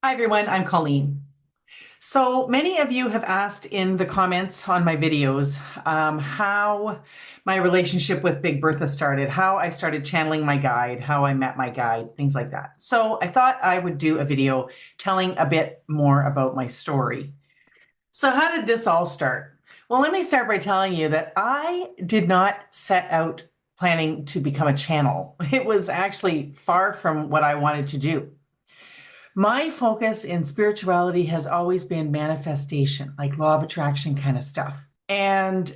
Hi everyone, I'm Colleen. So many of you have asked in the comments on my videos how my relationship with Big Bertha started, how I started channeling my guide, how I met my guide, things like that. So I thought I would do a video telling a bit more about my story. So how did this all start? Well, let me start by telling you that I did not set out planning to become a channel. It was actually far from what I wanted to do. My focus in spirituality has always been manifestation, like law of attraction kind of stuff. And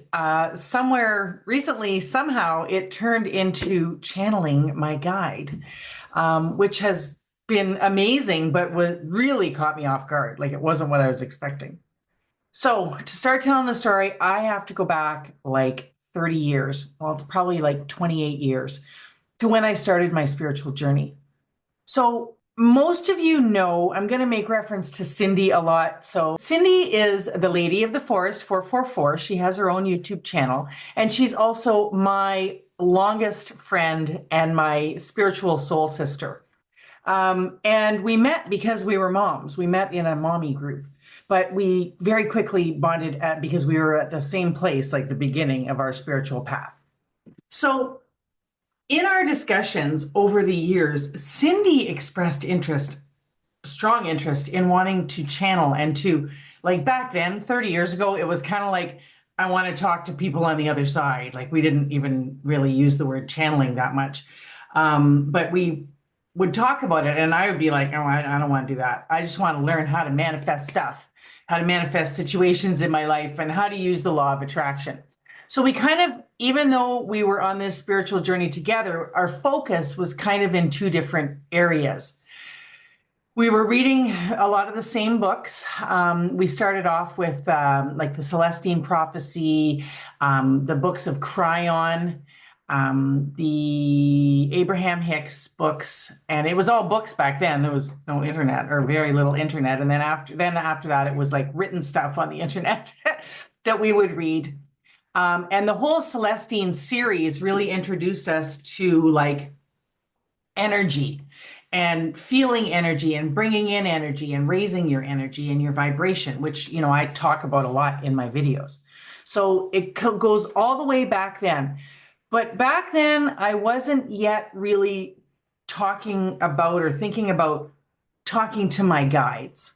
somewhere recently, somehow it turned into channeling my guide, which has been amazing, but really caught me off guard. Like it wasn't what I was expecting. So to start telling the story, I have to go back like 30 years. Well, it's probably like 28 years to when I started my spiritual journey. So most of you know, I'm going to make reference to Cindy a lot. So Cindy is the Lady of the Forest 444. She has her own YouTube channel, and she's also my longest friend and my spiritual soul sister. And we met because we were moms. We met in a mommy group, but we very quickly bonded because we were at the same place, like the beginning of our spiritual path. So in our discussions over the years, Cindy expressed interest, strong interest in wanting to channel and to, like back then, 30 years ago, it was kind of like, I want to talk to people on the other side. Like we didn't even really use the word channeling that much. But we would talk about it and I would be like, oh, I don't want to do that. I just want to learn how to manifest stuff, how to manifest situations in my life and how to use the law of attraction. So we kind of, even though we were on this spiritual journey together, our focus was kind of in two different areas. We were reading a lot of the same books. We started off with like the Celestine Prophecy, the books of Cryon, the Abraham Hicks books, and it was all books back then. There was no internet or very little internet. And then after that, it was like written stuff on the internet that we would read. And the whole Celestine series really introduced us to like energy and feeling energy and bringing in energy and raising your energy and your vibration, which, you know, I talk about a lot in my videos. So it goes all the way back then. But back then, I wasn't yet really talking about or thinking about talking to my guides.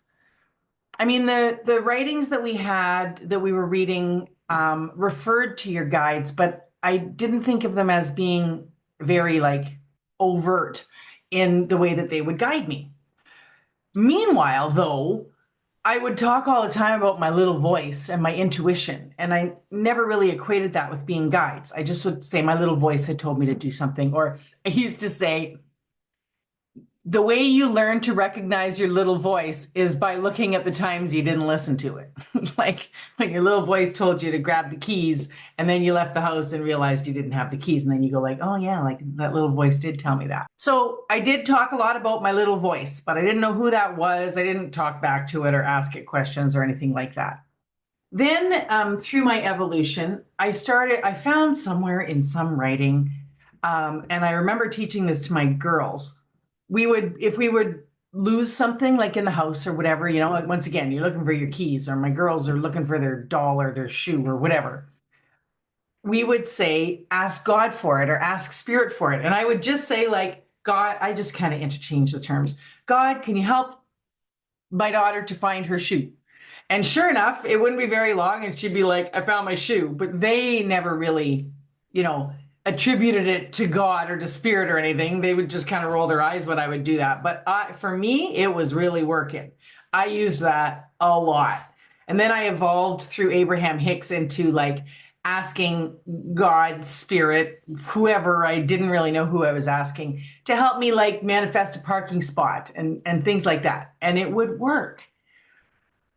I mean, the writings that we had that we were reading referred to your guides, but I didn't think of them as being very like overt in the way that they would guide me. Meanwhile, though, I would talk all the time about my little voice and my intuition, and I never really equated that with being guides. I just would say my little voice had told me to do something, or I used to say, the way you learn to recognize your little voice is by looking at the times you didn't listen to it. Like when your little voice told you to grab the keys and then you left the house and realized you didn't have the keys. And then you go like, oh yeah, like that little voice did tell me that. So I did talk a lot about my little voice, but I didn't know who that was. I didn't talk back to it or ask it questions or anything like that. Then through my evolution, I found somewhere in some writing, and I remember teaching this to my girls. If we would lose something like in the house or whatever, you know, like once again, you're looking for your keys, or my girls are looking for their doll or their shoe or whatever. We would say, ask God for it or ask spirit for it. And I would just say, like, God, I just kind of interchange the terms. God, can you help my daughter to find her shoe? And sure enough, it wouldn't be very long and she'd be like, I found my shoe. But they never really, you know, attributed it to God or to spirit or anything. They would just kind of roll their eyes when I would do that. But for me, it was really working. I used that a lot. And then I evolved through Abraham Hicks into like asking God, spirit, whoever, I didn't really know who I was asking, to help me like manifest a parking spot and things like that. And it would work.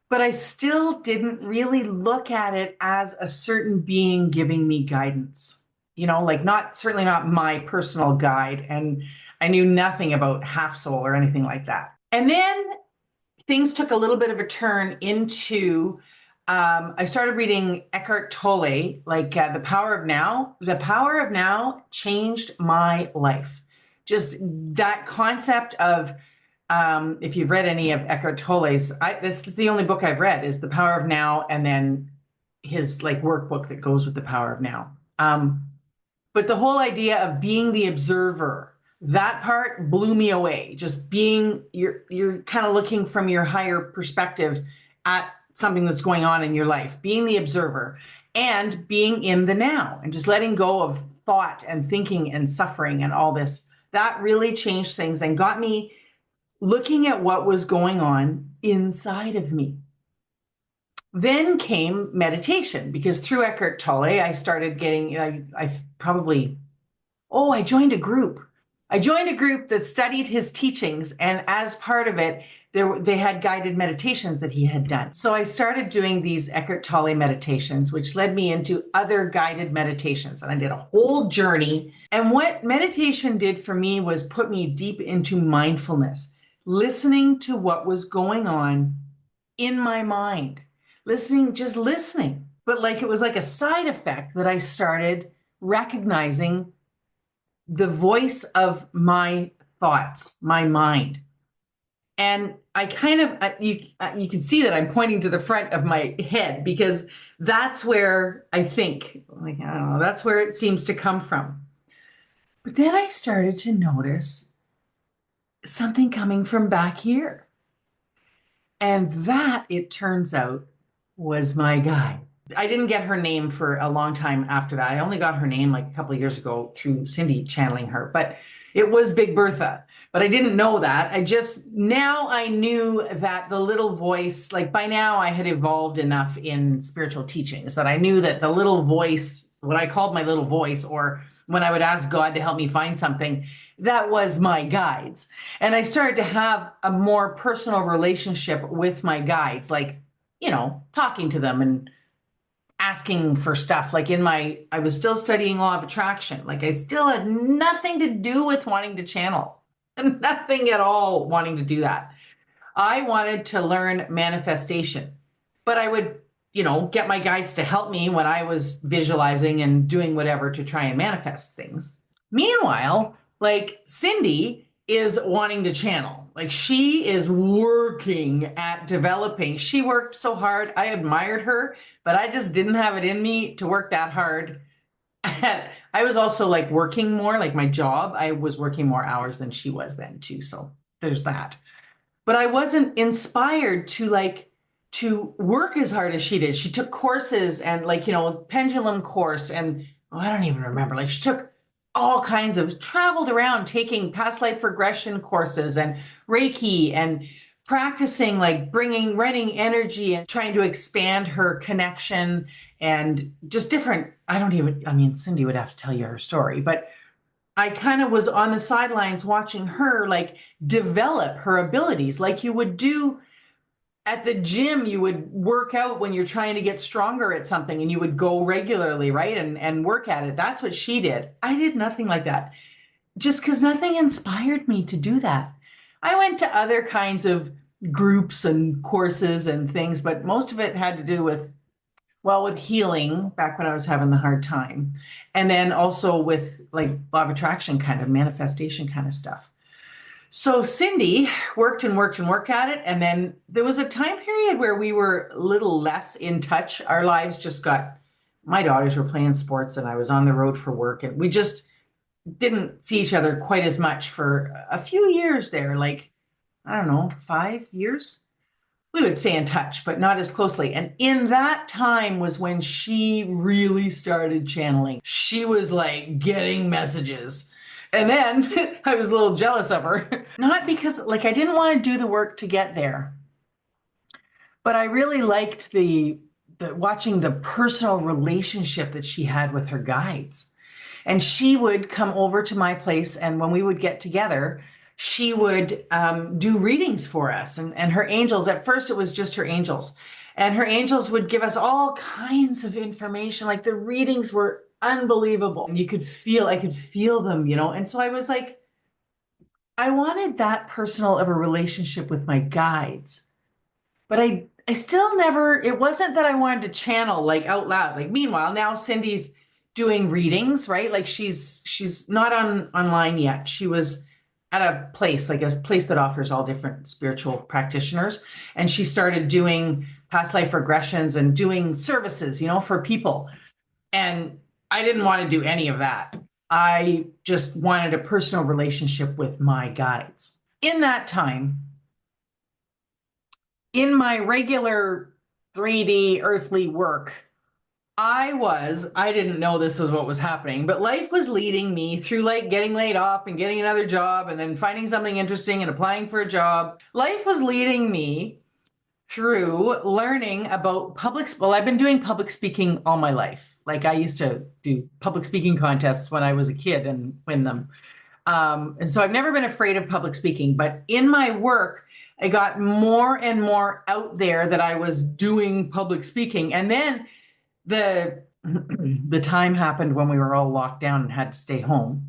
But I still didn't really look at it as a certain being giving me guidance. You know, like certainly not my personal guide. And I knew nothing about half soul or anything like that. And then things took a little bit of a turn into, I started reading Eckhart Tolle, like The Power of Now. The Power of Now changed my life. Just that concept of If you've read any of Eckhart Tolle's, this is the only book I've read, is The Power of Now, and then his like workbook that goes with The Power of Now. But the whole idea of being the observer, that part blew me away. Just being, you're kind of looking from your higher perspective at something that's going on in your life, being the observer and being in the now and just letting go of thought and thinking and suffering and all this. That really changed things and got me looking at what was going on inside of me. Then came meditation, because through Eckhart Tolle, I started getting, I joined a group. I joined a group that studied his teachings, and as part of it, they had guided meditations that he had done. So I started doing these Eckhart Tolle meditations, which led me into other guided meditations, and I did a whole journey. And what meditation did for me was put me deep into mindfulness, listening to what was going on in my mind. Just listening. But like it was like a side effect that I started recognizing the voice of my thoughts, my mind. And I kind of, you can see that I'm pointing to the front of my head, because that's where I think, like, I don't know, that's where it seems to come from. But then I started to notice something coming from back here. And that, it turns out, was my guide. I didn't get her name for a long time after that. I only got her name like a couple of years ago through Cindy channeling her, but it was Big Birtha. But I didn't know that. Now I knew that the little voice, like by now I had evolved enough in spiritual teachings that I knew that the little voice, what I called my little voice, or when I would ask God to help me find something, that was my guides. And I started to have a more personal relationship with my guides, like, talking to them and asking for stuff. Like I was still studying law of attraction. Like I still had nothing to do with wanting to channel, nothing at all wanting to do that. I wanted to learn manifestation, but I would, get my guides to help me when I was visualizing and doing whatever to try and manifest things. Meanwhile, like Cindy is wanting to channel. Like she is working at developing. She worked so hard. I admired her, but I just didn't have it in me to work that hard. I was also like working more, like my job. I was working more hours than she was then too. So there's that. But I wasn't inspired to work as hard as she did. She took courses and pendulum course. And I don't even remember. Like she took all kinds of, traveled around taking past life regression courses and Reiki and practicing, like running energy and trying to expand her connection and just different. Cindy would have to tell you her story, but I kind of was on the sidelines watching her like develop her abilities. Like you would do at the gym, you would work out when you're trying to get stronger at something, and you would go regularly, right? And work at it. That's what she did. I did nothing like that, just because nothing inspired me to do that. I went to other kinds of groups and courses and things, but most of it had to do with healing back when I was having the hard time. And then also with like law of attraction kind of manifestation kind of stuff. So Cindy worked and worked and worked at it. And then there was a time period where we were a little less in touch. Our lives just my daughters were playing sports and I was on the road for work. And we just didn't see each other quite as much for a few years there. Like, I don't know, 5 years. We would stay in touch, but not as closely. And in that time was when she really started channeling. She was like getting messages. And then I was a little jealous of her, not because like I didn't want to do the work to get there, but I really liked the watching the personal relationship that she had with her guides. And she would come over to my place, and when we would get together, she would do readings for us. And her angels, at first it was just her angels, and her angels would give us all kinds of information. Like the readings were unbelievable. I could feel them, And so I was like, I wanted that personal of a relationship with my guides, but I still never, it wasn't that I wanted to channel like out loud. Like meanwhile, now Cindy's doing readings, right? Like she's not online yet. She was at a place, like a place that offers all different spiritual practitioners. And she started doing past life regressions and doing services, for people. And I didn't want to do any of that. I just wanted a personal relationship with my guides. In that time, in my regular 3D earthly work, I didn't know this was what was happening, but life was leading me through like getting laid off and getting another job and then finding something interesting and applying for a job. Life was leading me through learning about well, I've been doing public speaking all my life. Like I used to do public speaking contests when I was a kid and win them. And so I've never been afraid of public speaking, but in my work, I got more and more out there that I was doing public speaking. And then the time happened when we were all locked down and had to stay home.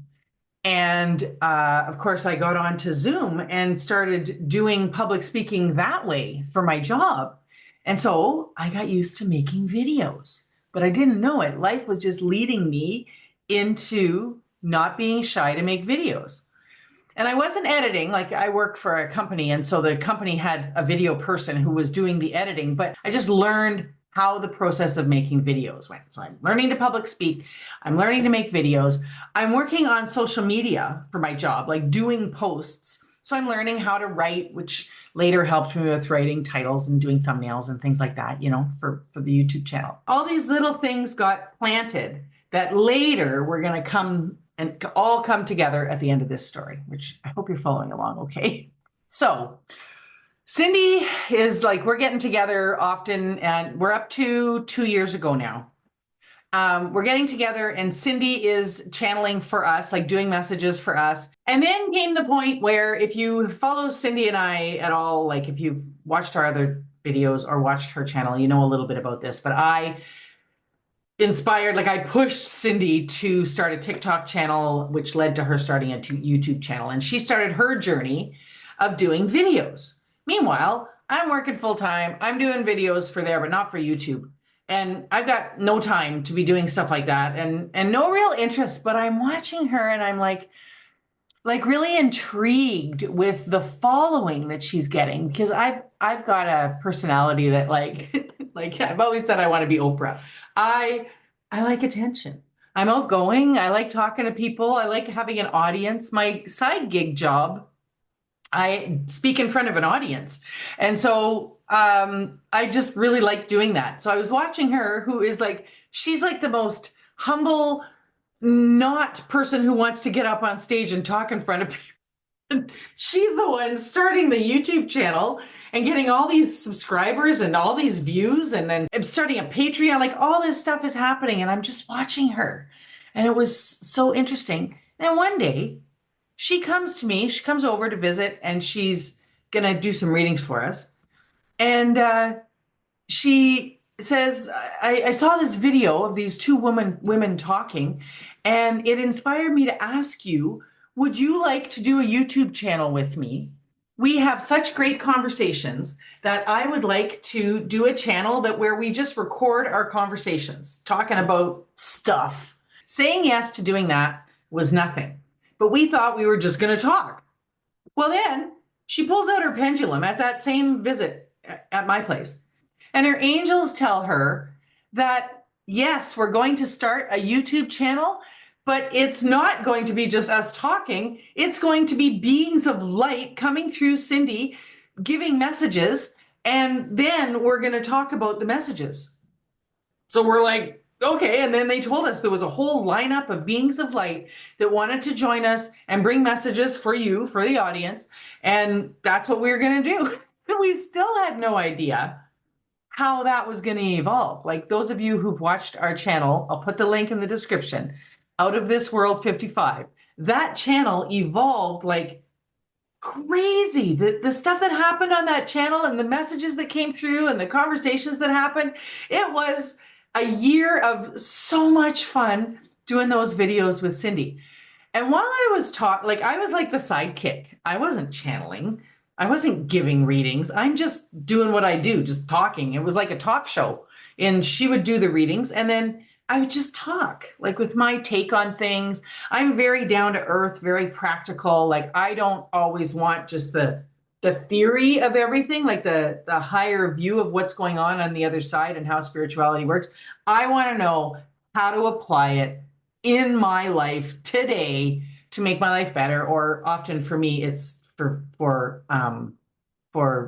And of course, I got onto Zoom and started doing public speaking that way for my job. And so I got used to making videos, but I didn't know it. Life was just leading me into not being shy to make videos. And I wasn't editing, like I work for a company. And so the company had a video person who was doing the editing, but I just learned how the process of making videos went. So I'm learning to public speak. I'm learning to make videos. I'm working on social media for my job, like doing posts. So I'm learning how to write, which later helped me with writing titles and doing thumbnails and things like that, for the YouTube channel. All these little things got planted that later we're going to come and all come together at the end of this story, which I hope you're following along okay. So Cindy is like, we're getting together often, and we're up to 2 years ago now. We're getting together and Cindy is channeling for us, like doing messages for us. And then came the point where if you follow Cindy and I at all, like if you've watched our other videos or watched her channel, you know a little bit about this, but I pushed Cindy to start a TikTok channel, which led to her starting a YouTube channel. And she started her journey of doing videos. Meanwhile, I'm working full time. I'm doing videos for there, but not for YouTube. And I've got no time to be doing stuff like that and no real interest, but I'm watching her and I'm like really intrigued with the following that she's getting, because I've got a personality that like I've always said I want to be Oprah. I like attention. I'm outgoing. I like talking to people. I like having an audience. My side gig job, I speak in front of an audience. And so I just really like doing that. So I was watching her, who is like, she's like the most humble, not person who wants to get up on stage and talk in front of people. And she's the one starting the YouTube channel and getting all these subscribers and all these views, and then starting a Patreon, like all this stuff is happening. And I'm just watching her. And it was so interesting. And one day, she comes to me, she comes over to visit, and she's going to do some readings for us. And she says, I saw this video of these two women talking, and it inspired me to ask you, would you like to do a YouTube channel with me? We have such great conversations that I would like to do a channel where we just record our conversations, talking about stuff. Saying yes to doing that was nothing. But we thought we were just going to talk. Well, then she pulls out her pendulum at that same visit at my place. And her angels tell her that, yes, we're going to start a YouTube channel, but it's not going to be just us talking. It's going to be beings of light coming through Cindy, giving messages. And then we're going to talk about the messages. So we're like, okay. And then they told us there was a whole lineup of beings of light that wanted to join us and bring messages for you, for the audience. And that's what we were going to do. And we still had no idea how that was going to evolve. Like those of you who've watched our channel, I'll put the link in the description, Out of This World 55. That channel evolved like crazy. The stuff that happened on that channel and the messages that came through and the conversations that happened, it was a year of so much fun doing those videos with Cindy. And while I was I was like the sidekick. I wasn't channeling. I wasn't giving readings. I'm just doing what I do, just talking. It was like a talk show. And she would do the readings. And then I would just talk, like with my take on things. I'm very down to earth, very practical. Like I don't always want just the theory of everything, like the higher view of what's going on the other side and how spirituality works. I want to know how to apply it in my life today to make my life better. Or often for me, it's for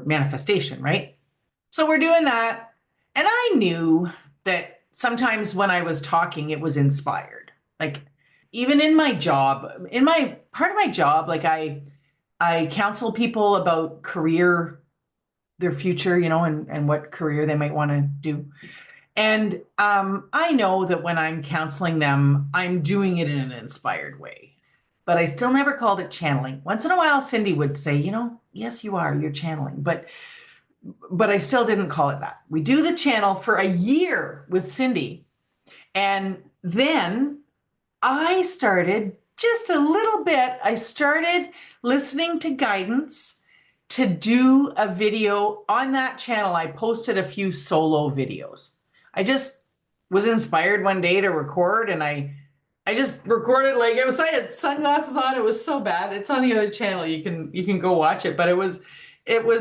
manifestation, right? So we're doing that. And I knew that sometimes when I was talking, it was inspired. Like even in my job, in my part of my job, like I counsel people about career, their future, and what career they might want to do. And I know that when I'm counseling them, I'm doing it in an inspired way. But I still never called it channeling. Once in a while, Cindy would say, yes, you are, you're channeling. But I still didn't call it that. We do the channel for a year with Cindy. And then I started just a little bit. I started listening to guidance to do a video on that channel. I posted a few solo videos. I just was inspired one day to record, and I just recorded, like it was, I had sunglasses on. It was so bad. It's on the other channel. You can go watch it, but it was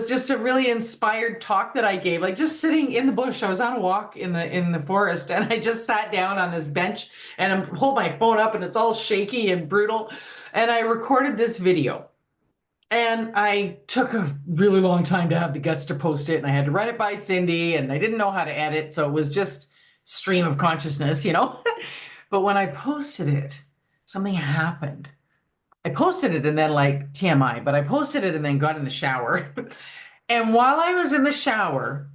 just a really inspired talk that I gave, like just sitting in the bush. I was on a walk in the forest, and I just sat down on this bench and I'm hold my phone up and it's all shaky and brutal. And I recorded this video. And I took a really long time to have the guts to post it, and I had to run it by Cindy, and I didn't know how to edit, so it was just stream of consciousness. But when I posted it, something happened. I posted it and then, like, TMI, but I posted it and then got in the shower. And while I was in the shower,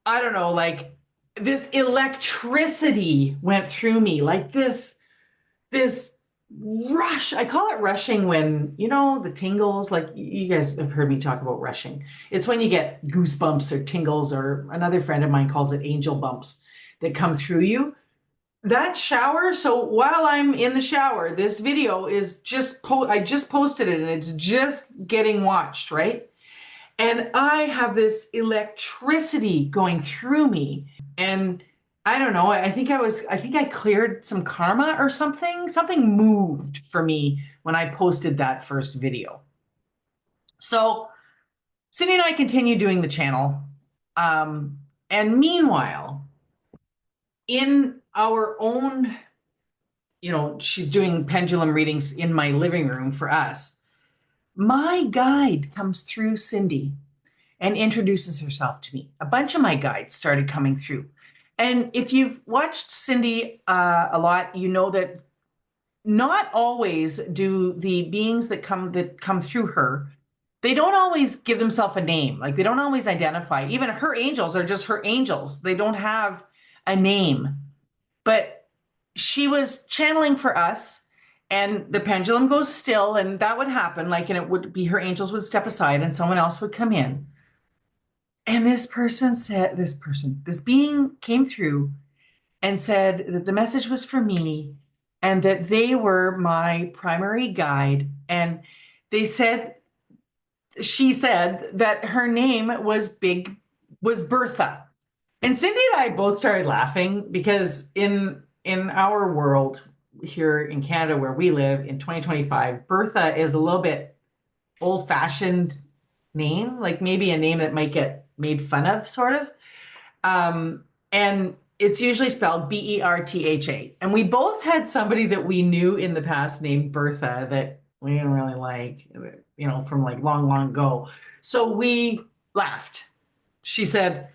I don't know, like this electricity went through me, like this rush. I call it rushing when, the tingles, like you guys have heard me talk about rushing. It's when you get goosebumps or tingles, or another friend of mine calls it angel bumps that come through you. That shower. So while I'm in the shower, this video is I just posted it and it's just getting watched, right? And I have this electricity going through me. And I don't know, I think I cleared some karma or something. Something moved for me when I posted that first video. So Cindy and I continue doing the channel. And meanwhile, in our own, she's doing pendulum readings in my living room for us. My guide comes through Cindy and introduces herself to me. A bunch of my guides started coming through. And if you've watched Cindy a lot, you know that not always do the beings that come through her, they don't always give themselves a name. Like they don't always identify. Even her angels are just her angels. They don't have a name. But she was channeling for us, and the pendulum goes still, and that would happen. Like, and it would be her angels would step aside and someone else would come in. And this being came through and said that the message was for me and that they were my primary guide. And she said that her name was Birtha. And Cindy and I both started laughing because in our world here in Canada where we live in 2025, Birtha is a little bit old-fashioned name, like maybe a name that might get made fun of, sort of. And it's usually spelled Bertha. And we both had somebody that we knew in the past named Bertha that we didn't really like, from like long, long ago. So we laughed. She said,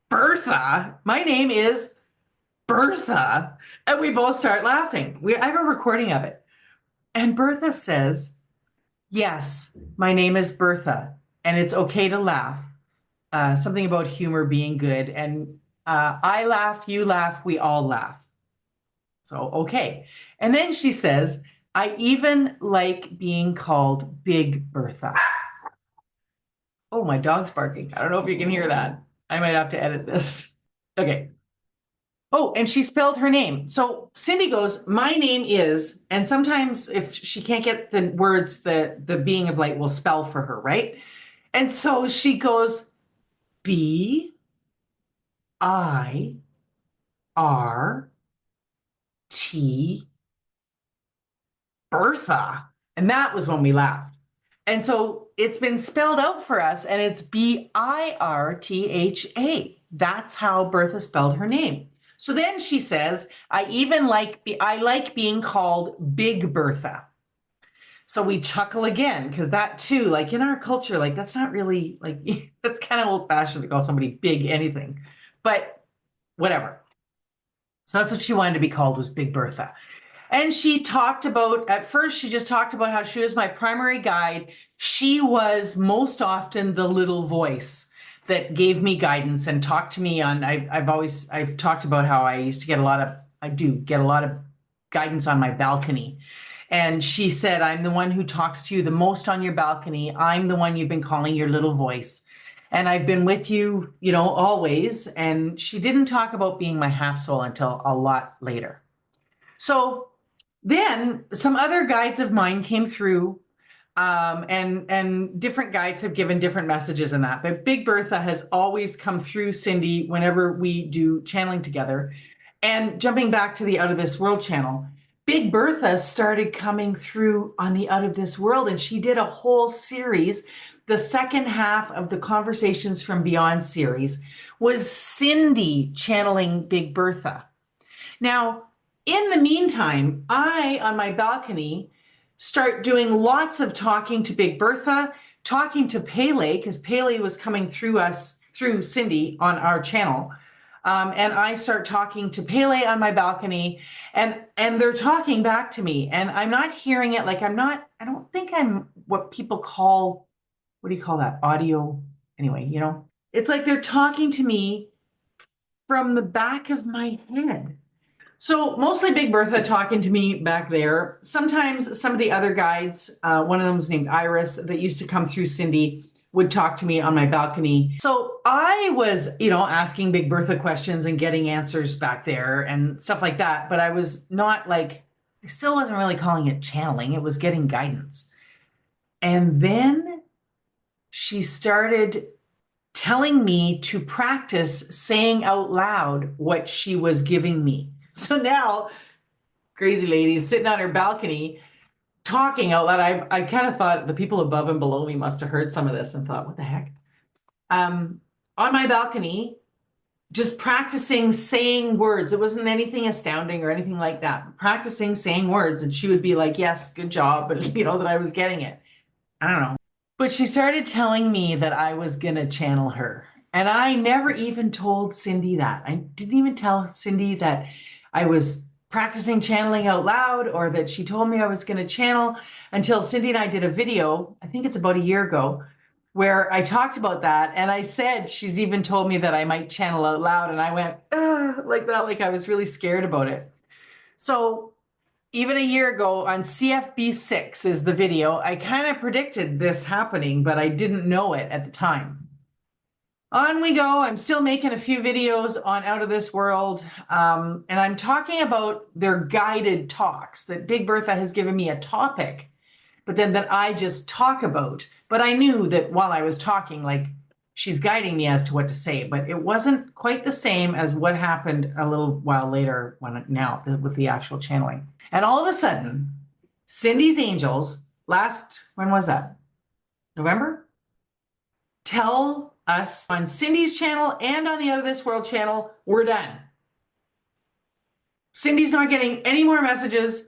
Bertha? My name is Bertha. And we both start laughing. I have a recording of it. And Bertha says, yes, my name is Bertha, and it's okay to laugh. Something about humor being good. And I laugh, you laugh, we all laugh. So, okay. And then she says, I even like being called Big Birtha. Oh, my dog's barking. I don't know if you can hear that. I might have to edit this. Okay. Oh, and she spelled her name. So Cindy goes, my name is, and sometimes if she can't get the words, the being of light will spell for her, right? And so she goes, Birtha. Bertha. And that was when we laughed. And so it's been spelled out for us, and it's Birtha. That's how Bertha spelled her name. So then she says, I like being called Big Bertha. So we chuckle again, because that too, like in our culture, like that's not really like that's kind of old fashioned to call somebody big anything, but whatever. So that's what she wanted to be called, was Big Bertha. And she talked about, at first, she just talked about how she was my primary guide. She was most often the little voice that gave me guidance and talked to me on, I've talked about how I used to get I do get a lot of guidance on my balcony. And she said, I'm the one who talks to you the most on your balcony. I'm the one you've been calling your little voice. And I've been with you, always. And she didn't talk about being my half soul until a lot later. So then some other guides of mine came through, and different guides have given different messages in that. But Big Bertha has always come through Cindy whenever we do channeling together. And jumping back to the Out of This World channel, Big Bertha started coming through on the Out of This World, and she did a whole series. The second half of the Conversations from Beyond series was Cindy channeling Big Bertha. Now, in the meantime, I, on my balcony, start doing lots of talking to Big Bertha, talking to Pele, because Pele was coming through Cindy on our channel. And I start talking to Pele on my balcony, and they're talking back to me, and I'm not hearing it. Like I don't think I'm what people call, what do you call that? Audio. Anyway, it's like they're talking to me from the back of my head. So mostly Big Bertha talking to me back there. Sometimes some of the other guides, one of them was named Iris, that used to come through Cindy, would talk to me on my balcony. So I was, asking Big Bertha questions and getting answers back there and stuff like that. But I was not I still wasn't really calling it channeling. It was getting guidance. And then she started telling me to practice saying out loud what she was giving me. So now, crazy lady's sitting on her balcony talking out loud. I kind of thought the people above and below me must have heard some of this and thought, what the heck? On my balcony, just practicing saying words. It wasn't anything astounding or anything like that. Practicing saying words. And she would be like, yes, good job. But that I was getting it. I don't know. But she started telling me that I was going to channel her. And I never even told Cindy that. I didn't even tell Cindy that I was practicing channeling out loud, or that she told me I was going to channel, until Cindy and I did a video, I think it's about a year ago, where I talked about that. And I said, she's even told me that I might channel out loud. And I went, like that, like I was really scared about it. So even a year ago on CFB6 is the video, I kind of predicted this happening, but I didn't know it at the time. On we go. I'm still making a few videos on Out of This World, and I'm talking about their guided talks, that Big Bertha has given me a topic, but then that I just talk about. But I knew that while I was talking, she's guiding me as to what to say, but it wasn't quite the same as what happened a little while later with the actual channeling. And all of a sudden, Cindy's angels, when was that? November? Tell us on Cindy's channel and on the Out of This World channel, we're done. Cindy's not getting any more messages.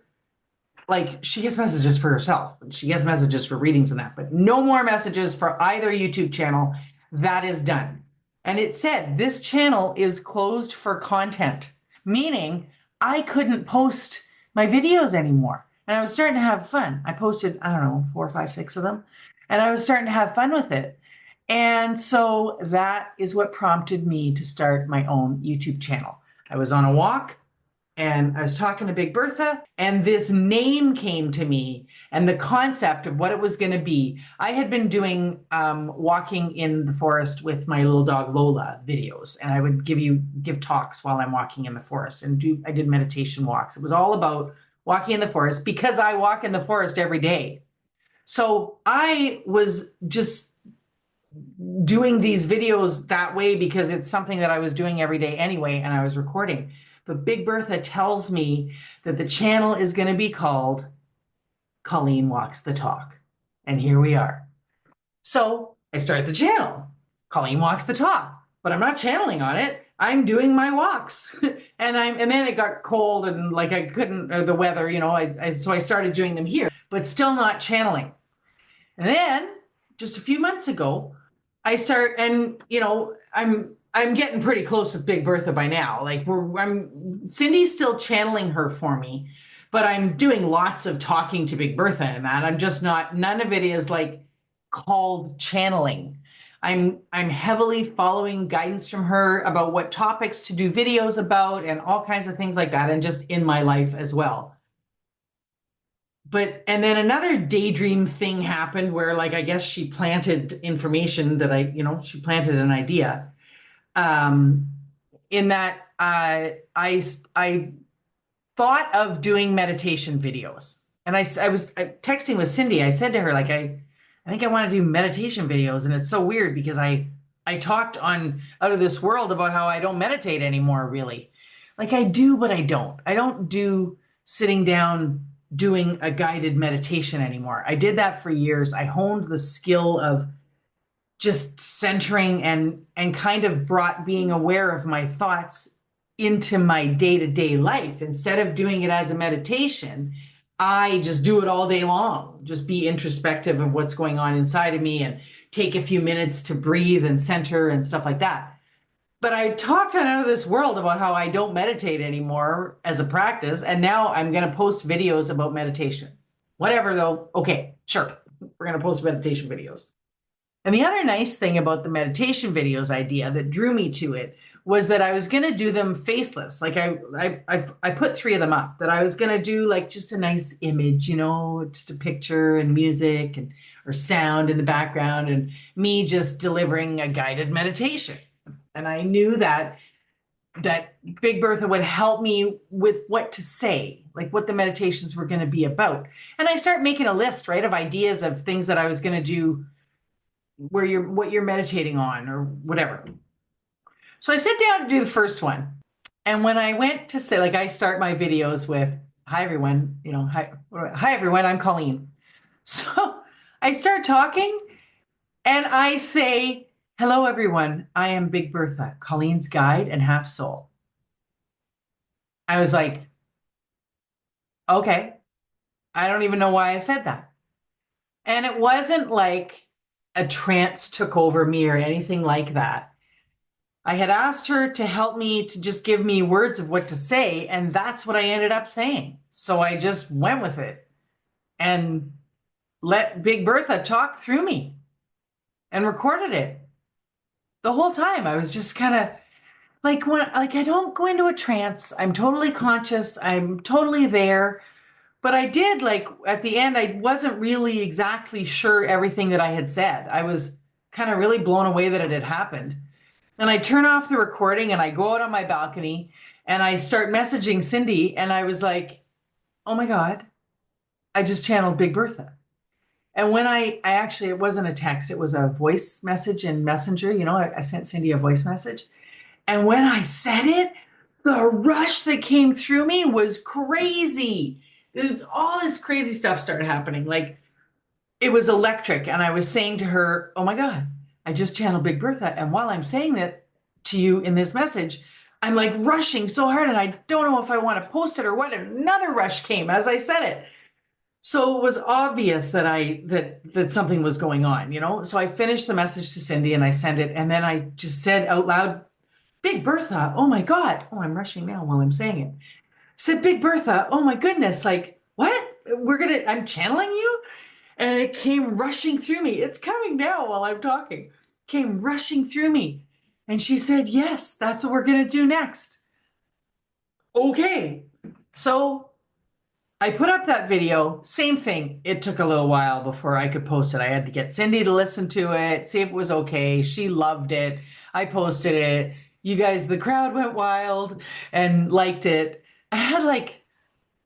She gets messages for herself. She gets messages for readings and that, but no more messages for either YouTube channel. That is done. And it said, this channel is closed for content, meaning I couldn't post my videos anymore. And I was starting to have fun. I posted, 4, 5, 6 of them. And I was starting to have fun with it. And so that is what prompted me to start my own YouTube channel. I was on a walk and I was talking to Big Bertha, and this name came to me and the concept of what it was going to be. I had been doing walking in the forest with my little dog Lola videos, and I would give talks while I'm walking in the forest, and I did meditation walks. It was all about walking in the forest because I walk in the forest every day. So I was just doing these videos that way because it's something that I was doing every day anyway, and I was recording. but Big Bertha tells me that the channel is going to be called Colleen Walks the Talk. And here we are. So I start the channel, Colleen Walks the Talk, but I'm not channeling on it. I'm doing my walks. And then it got cold and like I couldn't, or the weather, you know, so I started doing them here, but still not channeling. And then just a few months ago, I start, and you know, I'm getting pretty close with Big Bertha by now. Like Cindy's still channeling her for me, but I'm doing lots of talking to Big Bertha and that. I'm just not, none of it is like called channeling. I'm heavily following guidance from her about what topics to do videos about and all kinds of things like that, and just in my life as well. But, and then another daydream thing happened where, like, I guess she planted information that she planted an idea. In that I thought of doing meditation videos. And I was texting with Cindy. I said to her, like, I think I want to do meditation videos. And it's so weird because I talked on Out of This World about how I don't meditate anymore, really. Like I do, but I don't. I don't do sitting down doing a guided meditation anymore. I did that for years. I honed the skill of just centering and kind of brought being aware of my thoughts into my day-to-day life. Instead of doing it as a meditation, I just do it all day long. Just be introspective of what's going on inside of me and take a few minutes to breathe and center and stuff like that. But I talked on Out of This World about how I don't meditate anymore as a practice. And now I'm going to post videos about meditation. Whatever though. Okay, sure. We're going to post meditation videos. And the other nice thing about the meditation videos idea that drew me to it was that I was going to do them faceless. Like I put 3 of them up, that I was going to do like just a nice image, you know, just a picture and music and or sound in the background and me just delivering a guided meditation. And I knew that Big Bertha would help me with what to say, like what the meditations were going to be about. And I start making a list, right, of ideas of things that I was going to do what you're meditating on or whatever. So I sit down to do the first one. And when I went to say, like, I start my videos with, hi, everyone, you know, hi everyone, I'm Colleen. So I start talking and I say, hello, everyone. I am Big Bertha, Colleen's guide and half soul. I was like, okay, I don't even know why I said that. And it wasn't like a trance took over me or anything like that. I had asked her to help me, to just give me words of what to say, and that's what I ended up saying. So I just went with it and let Big Bertha talk through me and recorded it. The whole time I was just kind of like, I don't go into a trance. I'm totally conscious. I'm totally there. But I did, like, at the end, I wasn't really exactly sure everything that I had said. I was kind of really blown away that it had happened. And I turn off the recording and I go out on my balcony and I start messaging Cindy. And I was like, oh my God, I just channeled Big Bertha. And when I actually, it wasn't a text, it was a voice message in Messenger. You know, I sent Cindy a voice message. And when I said it, the rush that came through me was crazy. All this crazy stuff started happening. Like, it was electric. And I was saying to her, oh my God, I just channeled Big Bertha. And while I'm saying that to you in this message, I'm like rushing so hard and I don't know if I want to post it or what. Another rush came as I said it. So it was obvious that that something was going on, you know? So I finished the message to Cindy and I sent it. And then I just said out loud, Big Bertha, oh my God. Oh, I'm rushing now while I'm saying it. I said, Big Bertha, oh my goodness. Like, what? I'm channeling you? And it came rushing through me. It's coming now while I'm talking. Came rushing through me. And she said, yes, that's what we're going to do next. Okay. So I put up that video, same thing. It took a little while before I could post it. I had to get Cindy to listen to it, see if it was okay. She loved it. I posted it. You guys, the crowd went wild and liked it. I had like,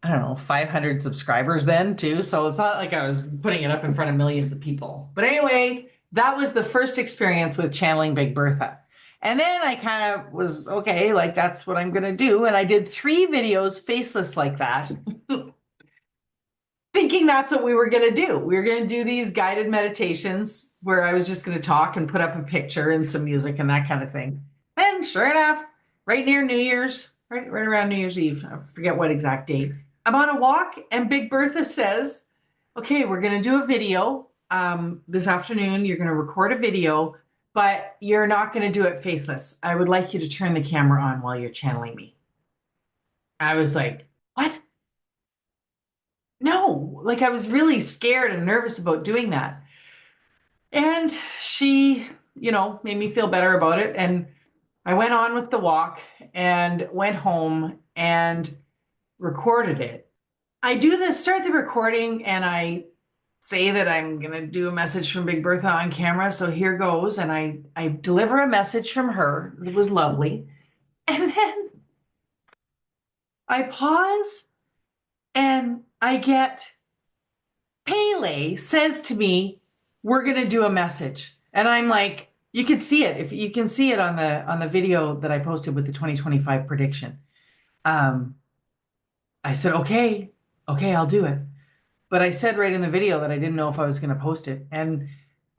I don't know, 500 subscribers then too. So it's not like I was putting it up in front of millions of people. But anyway, that was the first experience with channeling Big Bertha. And then I kind of was okay, like that's what I'm gonna do. And I did 3 videos faceless like that, thinking that's what we were gonna do. We were gonna do these guided meditations where I was just gonna talk and put up a picture and some music and that kind of thing. And sure enough, right near New Year's, right around New Year's Eve, I forget what exact date, I'm on a walk and Big Bertha says, okay, we're gonna do a video this afternoon. You're gonna record a video, but you're not gonna do it faceless. I would like you to turn the camera on while you're channeling me. I was like, what? No, like I was really scared and nervous about doing that. And she, made me feel better about it. And I went on with the walk and went home and recorded it. I do this, start the recording, and I say that I'm going to do a message from Big Bertha on camera. So here goes. And I deliver a message from her. It was lovely. And then I pause and I get Pele says to me, we're going to do a message. And I'm like, you could see it. If you can see it on the video that I posted with the 2025 prediction. I said, okay, I'll do it. But I said right in the video that I didn't know if I was going to post it. And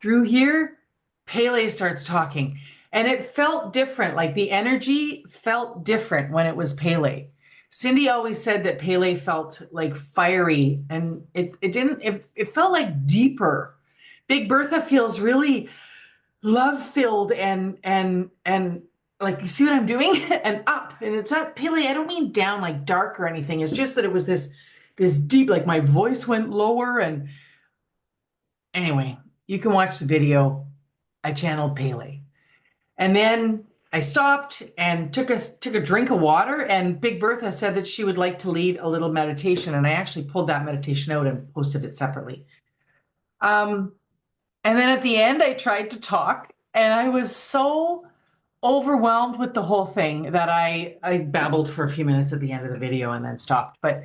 through here, Pele starts talking. And it felt different. Like the energy felt different when it was Pele. Cindy always said that Pele felt like fiery, and it didn't, it felt like deeper. Big Bertha feels really love-filled and like, you see what I'm doing? And up. And it's not Pele, I don't mean down like dark or anything. It's just that it was this deep, like my voice went lower. And anyway, you can watch the video. I channeled Pele. And then I stopped and took a drink of water, and Big Bertha said that she would like to lead a little meditation, and I actually pulled that meditation out and posted it separately. And then at the end, I tried to talk, and I was so overwhelmed with the whole thing that I babbled for a few minutes at the end of the video and then stopped. But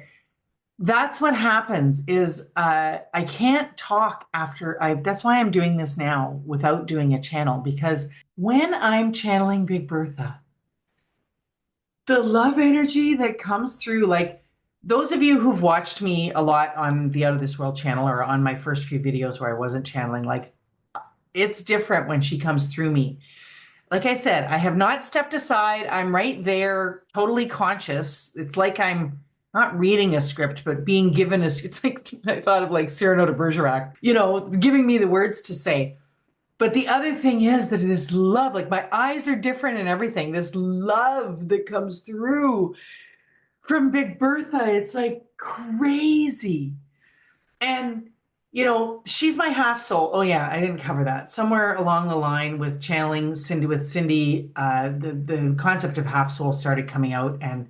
that's what happens is I can't talk after that's why I'm doing this now without doing a channel, because when I'm channeling Big Bertha, the love energy that comes through, like those of you who've watched me a lot on the Out of This World channel or on my first few videos where I wasn't channeling, like it's different when she comes through me. Like I said, I have not stepped aside. I'm right there, totally conscious. It's like I'm not reading a script, but being given it's like I thought of like Cyrano de Bergerac, giving me the words to say. But the other thing is that this love, like my eyes are different and everything, this love that comes through from Big Bertha, it's like crazy. And, she's my half soul. Oh yeah, I didn't cover that. Somewhere along the line with channeling Cindy, the concept of half soul started coming out, and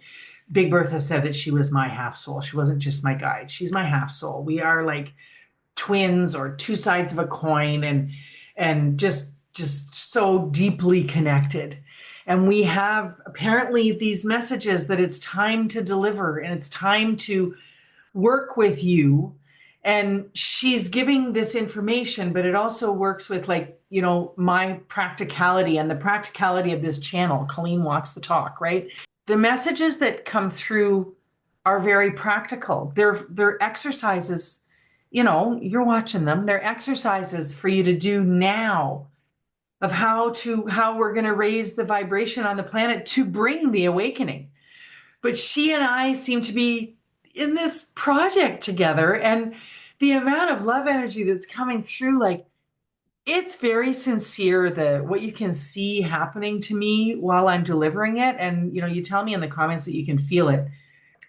Big Bertha said that she was my half soul. She wasn't just my guide. She's my half soul. We are like twins or two sides of a coin, and just so deeply connected. And we have apparently these messages that it's time to deliver and it's time to work with you. And she's giving this information, but it also works with like, my practicality and the practicality of this channel. Colleen walks the talk, right? The messages that come through are very practical. They're exercises, you're watching them. They're exercises for you to do now of how we're going to raise the vibration on the planet to bring the awakening. But she and I seem to be in this project together, and the amount of love energy that's coming through, like it's very sincere, what you can see happening to me while I'm delivering it. And you tell me in the comments that you can feel it.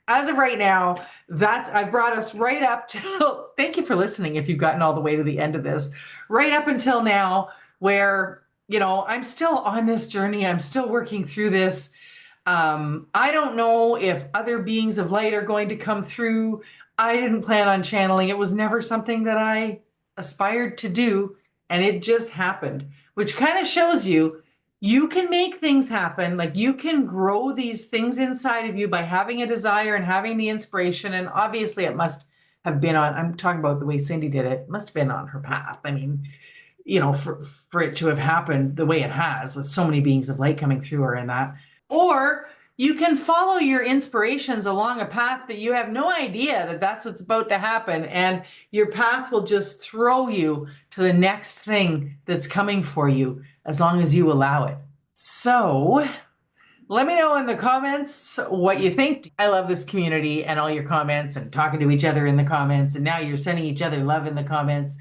As of right now, I brought us right up to thank you for listening if you've gotten all the way to the end of this, right up until now, where I'm still on this journey. I'm still working through this. I don't know if other beings of light are going to come through. I didn't plan on channeling. It was never something that I aspired to do, and it just happened, which kind of shows you can make things happen. Like you can grow these things inside of you by having a desire and having the inspiration. And obviously it must have been I'm talking about the way Cindy did it, must have been on her path. I mean, for it to have happened the way it has, with so many beings of light coming through her and that. Or you can follow your inspirations along a path that you have no idea that that's what's about to happen. And your path will just throw you to the next thing that's coming for you as long as you allow it. So let me know in the comments what you think. I love this community and all your comments and talking to each other in the comments. And now you're sending each other love in the comments.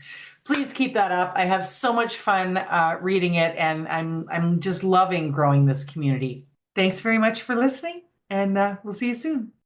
Please keep that up. I have so much fun reading it, and I'm just loving growing this community. Thanks very much for listening, and we'll see you soon.